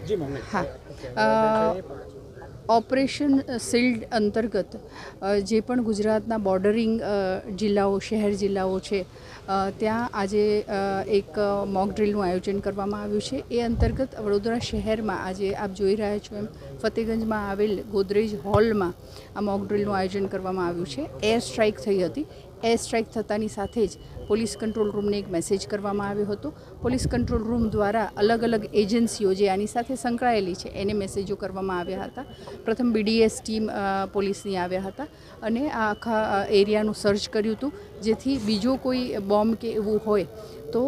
જી ma'am હા operation sealed અંતર્ગત જે પણ ગુજરાતના બોર્ડરિંગ જિલ્લાઓ શહેર જિલ્લાઓ છે ત્યાં આજે એક મોક ડ્રિલનું આયોજન કરવામાં આવ્યું છે. એ અંતર્ગત વડોદરા શહેરમાં આજે આપ જોઈ રહ્યા છો એમ ફતેગંજમાં આવેલ ગોદરેજ હોલમાં આ મોક ડ્રિલનું આયોજન કરવામાં આવ્યું છે. એર સ્ટ્રાઇક થઈ હતી. એર સ્ટ્રાઇક થતાની સાથે જ પોલીસ કંટ્રોલ રૂમને એક મેસેજ કરવામાં આવ્યો હતો. પોલીસ કંટ્રોલ રૂમ દ્વારા અલગ અલગ એજન્સીઓ જે આની સાથે સંકળાયેલી છે એને મેસેજો કરવામાં આવ્યા હતા. પ્રથમ BDS ટીમ પોલીસની આવ્યા હતા અને આ આખા એરિયાનું સર્ચ કર્યું હતું, જેથી બીજો કોઈ બોમ્બ કે એવું હોય તો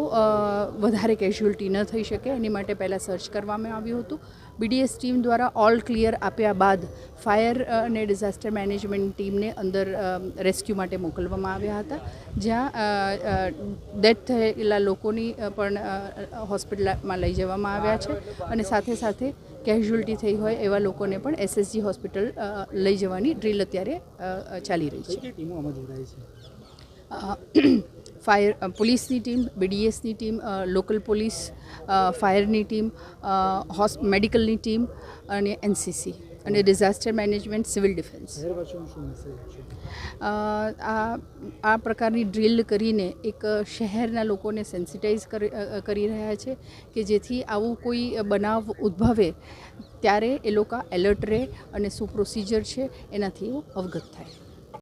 વધારે કેઝ્યુઅલ્ટી ન થઈ શકે એની માટે પહેલાં સર્ચ કરવામાં આવ્યું હતું. BDS ટીમ દ્વારા ઓલ ક્લિયર આપ્યા બાદ ફાયર અને ડિઝાસ્ટર મેનેજમેન્ટ ટીમને અંદર રેસ્ક્યુ માટે મોકલવામાં આવ્યા હતા, જ્યાં ડેથ થયેલા લોકોની પણ હોસ્પિટલમાં લઈ જવામાં આવ્યા છે અને સાથે સાથે કેઝ્યુઅલ્ટી થઈ હોય એવા લોકોને પણ SSG હોસ્પિટલ લઈ જવાની ડ્રીલ અત્યારે ચાલી રહી છે. ટીમો આમાં જોડાય છે? ફાયર પોલીસની ટીમ, BDSની ટીમ, લોકલ પોલીસ, ફાયરની ટીમ, મેડિકલની ટીમ અને NCC અને ડિઝાસ્ટર મેનેજમેન્ટ, સિવિલ ડિફેન્સ. આ પ્રકારની ડ્રીલ કરીને એક શહેરના લોકોને સેન્સિટાઇઝ કરી રહ્યા છે કે જેથી આવું કોઈ બનાવ ઉદ્ભવે ત્યારે એ લોકો એલર્ટ રહે અને શું પ્રોસિજર છે એનાથી અવગત થાય.